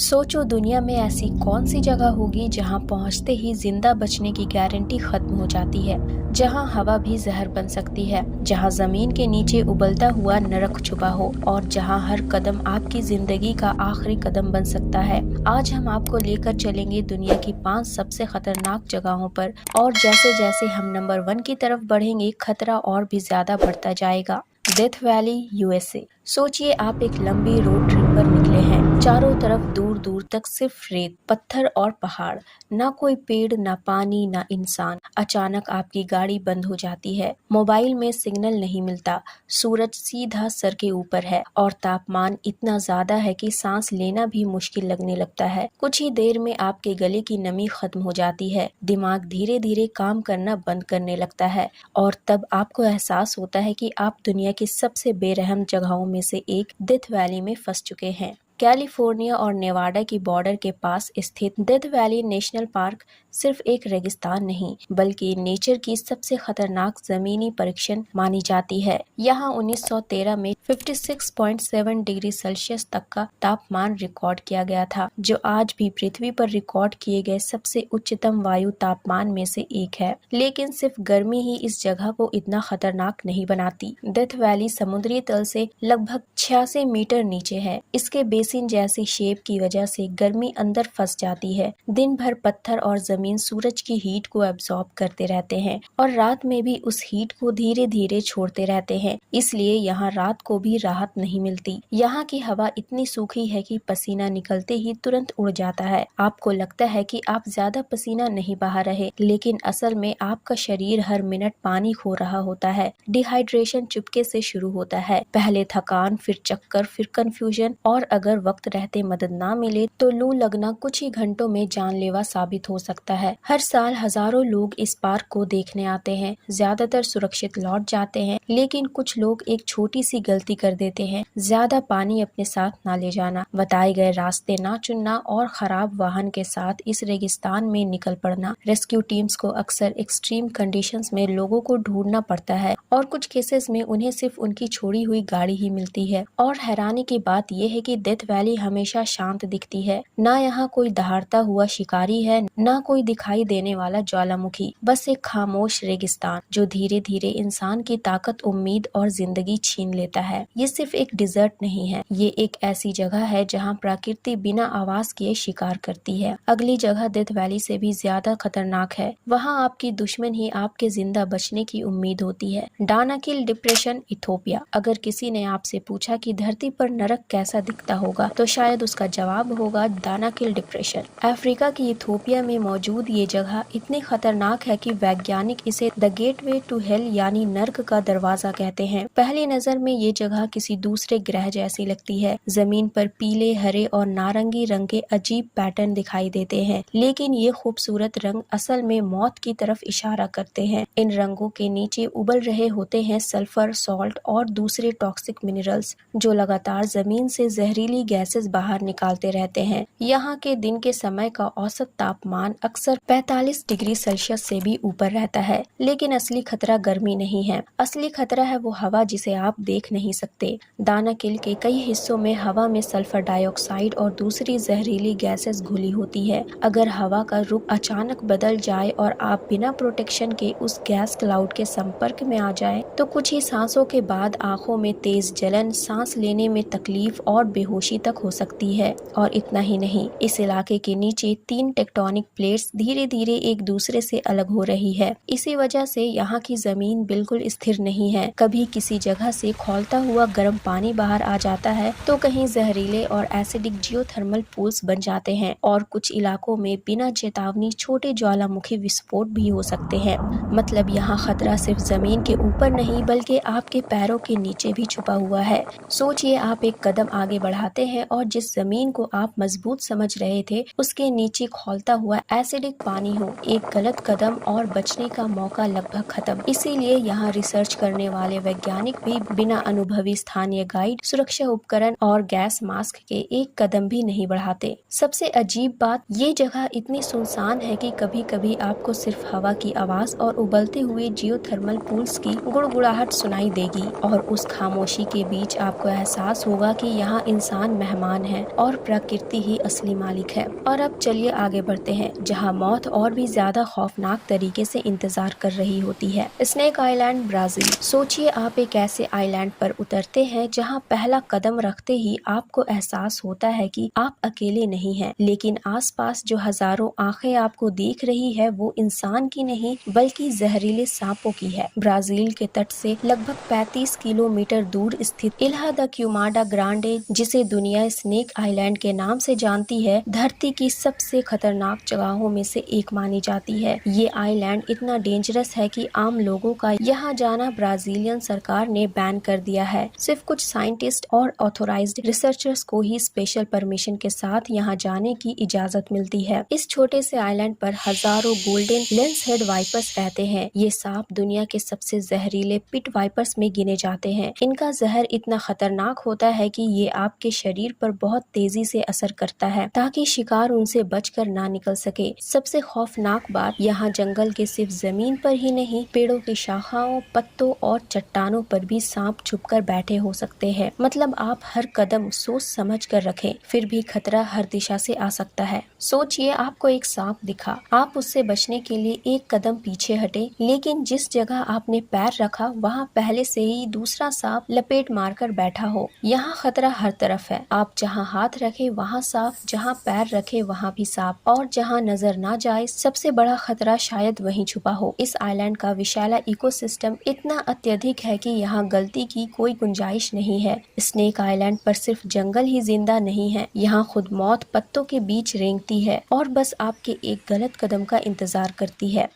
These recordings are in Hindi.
सोचो दुनिया में ऐसी कौन सी जगह होगी जहां पहुंचते ही जिंदा बचने की गारंटी खत्म हो जाती है, जहां हवा भी जहर बन सकती है, जहां जमीन के नीचे उबलता हुआ नरक छुपा हो और जहां हर कदम आपकी जिंदगी का आखिरी कदम बन सकता है। आज हम आपको लेकर चलेंगे दुनिया की 5 सबसे खतरनाक जगहों पर और जैसे जैसे हम नंबर 1 की तरफ बढ़ेंगे खतरा और भी ज्यादा बढ़ता जाएगा। Death valley, USA. सोचिए आप एक लंबी रोड ट्रिप पर निकले हैं। चारों तरफ दूर दूर तक सिर्फ रेत, पत्थर और पहाड़। ना कोई पेड़, ना पानी, ना इंसान। अचानक आपकी गाड़ी बंद हो जाती है। मोबाइल में सिग्नल नहीं मिलता। सूरज सीधा सर के ऊपर है और तापमान इतना ज्यादा है कि सांस लेना भी मुश्किल लगने लगता है। कुछ ही देर में आपके गले की नमी खत्म हो जाती है। दिमाग धीरे धीरे काम करना बंद करने लगता है और तब आपको एहसास होता है कि आप दुनिया की सबसे बेरहम जगहों में से एक डेथ वैली में फंस चुके हैं। कैलिफोर्निया और नेवाडा की बॉर्डर के पास स्थित डेथ वैली नेशनल पार्क सिर्फ एक रेगिस्तान नहीं बल्कि नेचर की सबसे खतरनाक जमीनी परीक्षण मानी जाती है। यहाँ 1913 में 56.7 डिग्री सेल्सियस तक का तापमान रिकॉर्ड किया गया था, जो आज भी पृथ्वी पर रिकॉर्ड किए गए सबसे उच्चतम वायु तापमान में से एक है। लेकिन सिर्फ गर्मी ही इस जगह को इतना खतरनाक नहीं बनाती। डेथ वैली समुद्री तल से लगभग 86 मीटर नीचे है। इसके बेसिन जैसी शेप की वजह से गर्मी अंदर फंस जाती है। दिन भर पत्थर और जमीन सूरज की हीट को एब्जॉर्ब करते रहते हैं और रात में भी उस हीट को धीरे धीरे छोड़ते रहते हैं। इसलिए यहाँ रात को भी राहत नहीं मिलती। यहाँ की हवा इतनी सूखी है कि पसीना निकलते ही तुरंत उड़ जाता है। आपको लगता है कि आप ज्यादा पसीना नहीं बहा रहे, लेकिन असल में आपका शरीर हर मिनट पानी खो रहा होता है। डिहाइड्रेशन चुपके से शुरू होता है। पहले थकान, फिर चक्कर, फिर कंफ्यूजन और अगर वक्त रहते मदद ना मिले तो लू लगना कुछ ही घंटों में जानलेवा साबित हो सकता है। हर साल हजारों लोग इस पार्क को देखने आते हैं। ज्यादातर सुरक्षित लौट जाते हैं, लेकिन कुछ लोग एक छोटी सी गलती कर देते हैं। ज्यादा पानी अपने साथ ना ले जाना, बताए गए रास्ते ना चुनना और खराब वाहन के साथ इस रेगिस्तान में निकल पड़ना। रेस्क्यू टीम्स को अक्सर एक्सट्रीम कंडीशंस में लोगों को ढूंढना पड़ता है और कुछ केसेस में उन्हें सिर्फ उनकी छोड़ी हुई गाड़ी ही मिलती है। और हैरानी की बात यह है कि डेथ वैली हमेशा शांत दिखती है। ना यहाँ कोई दहाड़ता हुआ शिकारी है, ना कोई दिखाई देने वाला ज्वालामुखी। बस एक खामोश रेगिस्तान जो धीरे धीरे इंसान की ताकत, उम्मीद और जिंदगी छीन लेता है। ये सिर्फ एक डिजर्ट नहीं है, ये एक ऐसी जगह है जहाँ प्रकृति बिना आवाज किए शिकार करती है। अगली जगह डेथ वैली से भी ज्यादा खतरनाक है। वहाँ आपकी दुश्मन ही आपके जिंदा बचने की उम्मीद होती है। Danakil depression, Ethiopia. अगर किसी ने आपसे पूछा कि धरती पर नरक कैसा दिखता होगा तो शायद उसका जवाब होगा दानाकिल डिप्रेशन। अफ्रीका की इथोपिया में मौजूद ये जगह इतनी खतरनाक है कि वैज्ञानिक इसे द गेटवे टू हेल यानी नर्क का दरवाजा कहते हैं। पहली नजर में ये जगह किसी दूसरे ग्रह जैसी लगती है। जमीन पर पीले, हरे और नारंगी रंग के अजीब पैटर्न दिखाई देते हैं, लेकिन ये खूबसूरत रंग असल में मौत की तरफ इशारा करते हैं। इन रंगों के नीचे उबल रहे होते हैं सल्फर, सॉल्ट और दूसरे टॉक्सिक मिनरल्स जो लगातार जमीन से जहरीली गैसेस बाहर निकालते रहते हैं। यहाँ के दिन के समय का औसत तापमान अक्सर 45 डिग्री सेल्सियस से भी ऊपर रहता है। लेकिन असली खतरा गर्मी नहीं है, असली खतरा है वो हवा जिसे आप देख नहीं सकते। दानाकिल के कई हिस्सों में हवा में सल्फर डाइऑक्साइड और दूसरी जहरीली गैसेस घुली होती है। अगर हवा का रुख अचानक बदल जाए और आप बिना प्रोटेक्शन के उस गैस क्लाउड के संपर्क में आ जाएं, तो कुछ ही सांसों के बाद आंखों में तेज जलन, सांस लेने में तकलीफ और बेहोशी तक हो सकती है। और इतना ही नहीं, इस इलाके के नीचे 3 टेक्टोनिक प्लेट्स धीरे धीरे एक दूसरे से अलग हो रही है। इसी वजह से यहाँ की जमीन बिल्कुल स्थिर नहीं है। कभी किसी जगह से खौलता हुआ गर्म पानी बाहर आ जाता है तो कहीं जहरीले और एसिडिक जियोथर्मल पूल्स बन जाते हैं और कुछ इलाकों में बिना चेतावनी छोटे ज्वालामुखी विस्फोट भी हो सकते हैं। मतलब यहाँ खतरा सिर्फ जमीन के ऊपर नहीं बल्कि आपके पैरों के नीचे भी छुपा हुआ है। सोचिए आप एक कदम आगे बढ़ाते हैं और जिस जमीन को आप मजबूत समझ रहे थे उसके नीचे खौलता हुआ एसिडिक पानी हो। एक गलत कदम और बचने का मौका लगभग खत्म। इसीलिए यहाँ रिसर्च करने वाले वैज्ञानिक भी बिना अनुभवी स्थानीय गाइड, सुरक्षा उपकरण और गैस मास्क के एक कदम भी नहीं बढ़ाते। सबसे अजीब बात, ये जगह इतनी सुनसान है कि कभी कभी आपको सिर्फ हवा की आवाज और उबलते हुए जियोथर्मल पूल्स की गुड़गुड़ाहट सुनाई देगी और उस खामोशी के बीच आपको एहसास होगा कि यहाँ इंसान इंसान मेहमान है और प्रकृति ही असली मालिक है। और अब चलिए आगे बढ़ते हैं, जहाँ मौत और भी ज्यादा खौफनाक तरीके से इंतजार कर रही होती है। Snake island, Brazil. सोचिए आप एक ऐसे आइलैंड पर उतरते हैं जहाँ पहला कदम रखते ही आपको एहसास होता है कि आप अकेले नहीं हैं, लेकिन आसपास जो हजारों आंखें आपको देख रही है वो इंसान की नहीं बल्कि जहरीले सांपों की है। ब्राजील के तट से लगभग 35 किलोमीटर दूर स्थित इल्हा द क्यूमाडा ग्रांडे, जिसे दुनिया स्नेक आइलैंड के नाम से जानती है, धरती की सबसे खतरनाक जगहों में से एक मानी जाती है। ये आइलैंड इतना डेंजरस है कि आम लोगों का यहाँ जाना ब्राजीलियन सरकार ने बैन कर दिया है। सिर्फ कुछ साइंटिस्ट और ऑथोराइज्ड रिसर्चर्स को ही स्पेशल परमिशन के साथ यहाँ जाने की इजाजत मिलती है। इस छोटे से आइलैंड पर हजारों गोल्डन लेंस हेड वाइपर्स रहते हैं। ये सांप दुनिया के सबसे जहरीले पिट वाइपर्स में गिने जाते हैं। इनका जहर इतना खतरनाक होता है कि ये आपके शरीर पर बहुत तेजी से असर करता है ताकि शिकार उनसे बचकर ना निकल सके। सबसे खौफनाक बात, यहाँ जंगल के सिर्फ जमीन पर ही नहीं, पेड़ों की शाखाओं, पत्तों और चट्टानों पर भी सांप छुपकर बैठे हो सकते हैं। मतलब आप हर कदम सोच समझ कर रखें, फिर भी खतरा हर दिशा से आ सकता है। सोचिए आपको एक सांप दिखा, आप उससे बचने के लिए एक कदम पीछे हटे, लेकिन जिस जगह आपने पैर रखा वहाँ पहले से ही दूसरा सांप लपेट मारकर बैठा हो। यहाँ खतरा हर तरफ है। आप जहाँ हाथ रखे वहाँ सांप, जहाँ पैर रखे वहाँ भी सांप, और जहाँ नजर ना जाए सबसे बड़ा खतरा शायद वहीं छुपा हो। इस आइलैंड का विशाला इकोसिस्टम इतना अत्यधिक है कि यहाँ गलती की कोई गुंजाइश नहीं है। स्नेक आइलैंड पर सिर्फ जंगल ही जिंदा नहीं है, यहाँ खुद मौत पत्तों के बीच रेंगती है और बस आपके एक गलत कदम का इंतजार करती है।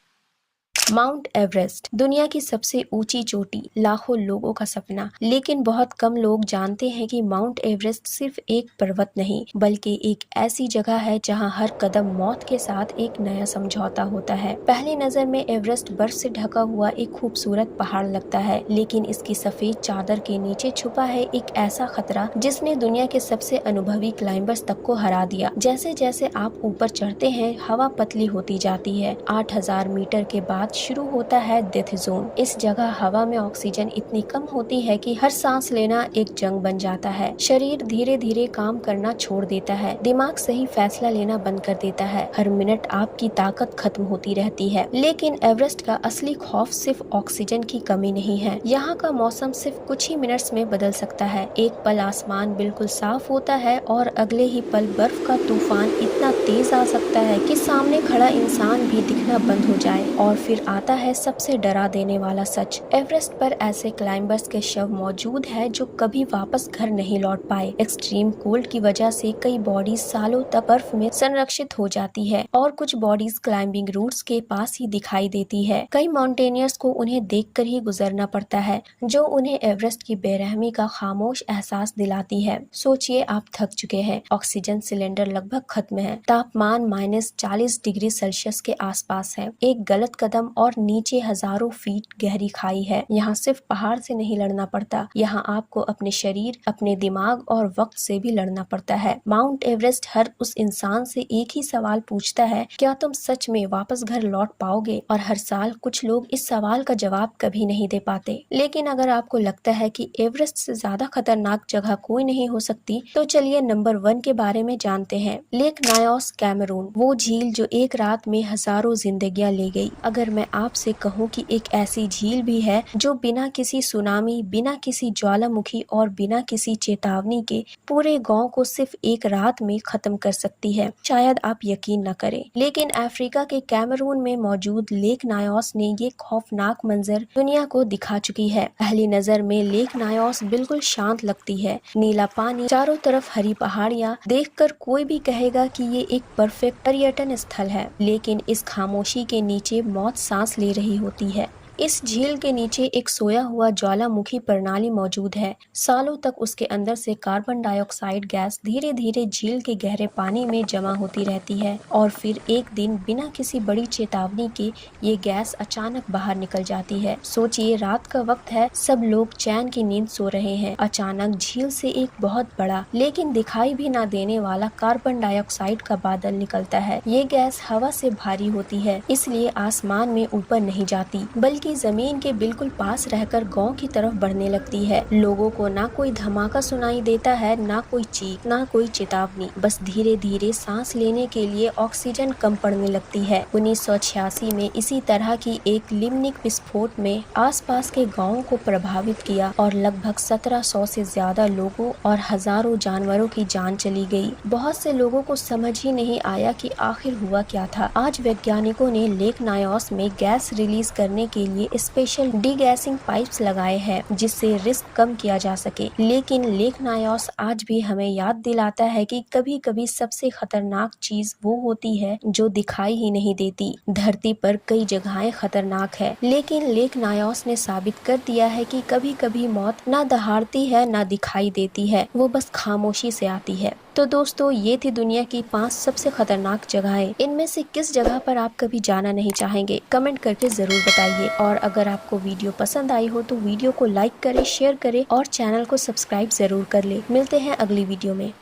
माउंट एवरेस्ट, दुनिया की सबसे ऊंची चोटी, लाखों लोगों का सपना, लेकिन बहुत कम लोग जानते हैं कि माउंट एवरेस्ट सिर्फ एक पर्वत नहीं बल्कि एक ऐसी जगह है जहां हर कदम मौत के साथ एक नया समझौता होता है। पहली नजर में एवरेस्ट बर्फ से ढका हुआ एक खूबसूरत पहाड़ लगता है, लेकिन इसकी सफेद चादर के नीचे छुपा है एक ऐसा खतरा जिसने दुनिया के सबसे अनुभवी क्लाइंबर्स तक को हरा दिया। जैसे जैसे आप ऊपर चढ़ते हैं हवा पतली होती जाती है। 8000 मीटर के बाद शुरू होता है डेथ जोन। इस जगह हवा में ऑक्सीजन इतनी कम होती है कि हर सांस लेना एक जंग बन जाता है। शरीर धीरे धीरे काम करना छोड़ देता है, दिमाग सही फैसला लेना बंद कर देता है, हर मिनट आपकी ताकत खत्म होती रहती है। लेकिन एवरेस्ट का असली खौफ सिर्फ ऑक्सीजन की कमी नहीं है। यहाँ का मौसम सिर्फ कुछ ही मिनट्स में बदल सकता है। एक पल आसमान बिल्कुल साफ होता है और अगले ही पल बर्फ का तूफान इतना तेज आ सकता है कि सामने खड़ा इंसान भी दिखना बंद हो जाए। और फिर आता है सबसे डरा देने वाला सच, एवरेस्ट पर ऐसे क्लाइंबर्स के शव मौजूद है जो कभी वापस घर नहीं लौट पाए। एक्सट्रीम कोल्ड की वजह से कई बॉडीज सालों तक बर्फ में संरक्षित हो जाती है और कुछ बॉडीज क्लाइंबिंग रूट्स के पास ही दिखाई देती है। कई माउंटेनियर्स को उन्हें देखकर ही गुजरना पड़ता है, जो उन्हें एवरेस्ट की बेरहमी का खामोश एहसास दिलाती है। सोचिए आप थक चुके हैं, ऑक्सीजन सिलेंडर लगभग खत्म है, तापमान -40 डिग्री सेल्सियस के आसपास है, एक गलत कदम और नीचे हजारों फीट गहरी खाई है। यहाँ सिर्फ पहाड़ से नहीं लड़ना पड़ता, यहाँ आपको अपने शरीर, अपने दिमाग और वक्त से भी लड़ना पड़ता है। माउंट एवरेस्ट हर उस इंसान से एक ही सवाल पूछता है, क्या तुम सच में वापस घर लौट पाओगे? और हर साल कुछ लोग इस सवाल का जवाब कभी नहीं दे पाते। लेकिन अगर आपको लगता है कि एवरेस्ट से ज्यादा खतरनाक जगह कोई नहीं हो सकती, तो चलिए नंबर 1 के बारे में जानते हैं। लेक नायोस, कैमरून, वो झील जो एक रात में हजारों जिंदगियां ले गई। अगर मैं आपसे कहूँ कि एक ऐसी झील भी है जो बिना किसी सुनामी, बिना किसी ज्वालामुखी और बिना किसी चेतावनी के पूरे गांव को सिर्फ एक रात में खत्म कर सकती है, शायद आप यकीन न करें। लेकिन अफ्रीका के कैमरून में मौजूद लेक नायोस ने ये खौफनाक मंजर दुनिया को दिखा चुकी है। पहली नजर में लेक नायोस बिल्कुल शांत लगती है, नीला पानी, चारों तरफ हरी पहाड़ियाँ, देखकर कोई भी कहेगा कि ये एक परफेक्ट पर्यटन स्थल है। लेकिन इस खामोशी के नीचे मौत सांस ले रही होती है। इस झील के नीचे एक सोया हुआ ज्वालामुखी प्रणाली मौजूद है। सालों तक उसके अंदर से कार्बन डाइऑक्साइड गैस धीरे धीरे झील के गहरे पानी में जमा होती रहती है और फिर एक दिन बिना किसी बड़ी चेतावनी के ये गैस अचानक बाहर निकल जाती है। सोचिए रात का वक्त है, सब लोग चैन की नींद सो रहे हैं। अचानक झील से एक बहुत बड़ा लेकिन दिखाई भी ना देने वाला कार्बन डाइऑक्साइड का बादल निकलता है। ये गैस हवा से भारी होती है, इसलिए आसमान में ऊपर नहीं जाती बल्कि की जमीन के बिल्कुल पास रहकर गांव की तरफ बढ़ने लगती है। लोगों को ना कोई धमाका सुनाई देता है, ना कोई चीख, ना कोई चेतावनी। बस धीरे धीरे सांस लेने के लिए ऑक्सीजन कम पड़ने लगती है। 1986 में इसी तरह की एक लिम्निक विस्फोट में आसपास के गांवों को प्रभावित किया और लगभग 1700 से ज्यादा लोगों और हजारों जानवरों की जान चली गई। बहुत से लोगों को समझ ही नहीं आया कि आखिर हुआ क्या था। आज वैज्ञानिकों ने लेक नायोस में गैस रिलीज करने के लिए स्पेशल डीगैसिंग पाइप्स लगाए हैं, जिससे रिस्क कम किया जा सके। लेकिन लेक नायोस आज भी हमें याद दिलाता है कि कभी कभी सबसे खतरनाक चीज वो होती है जो दिखाई ही नहीं देती। धरती पर कई जगहें खतरनाक है, लेकिन लेक नायोस ने साबित कर दिया है कि कभी कभी मौत ना दहाड़ती है, ना दिखाई देती है, वो बस खामोशी से आती है। तो दोस्तों, ये थी दुनिया की 5 सबसे खतरनाक जगहें। इनमें से किस जगह पर आप कभी जाना नहीं चाहेंगे? कमेंट करके जरूर बताइए। और अगर आपको वीडियो पसंद आई हो तो वीडियो को लाइक करें, शेयर करें और चैनल को सब्सक्राइब जरूर कर ले। मिलते हैं अगली वीडियो में।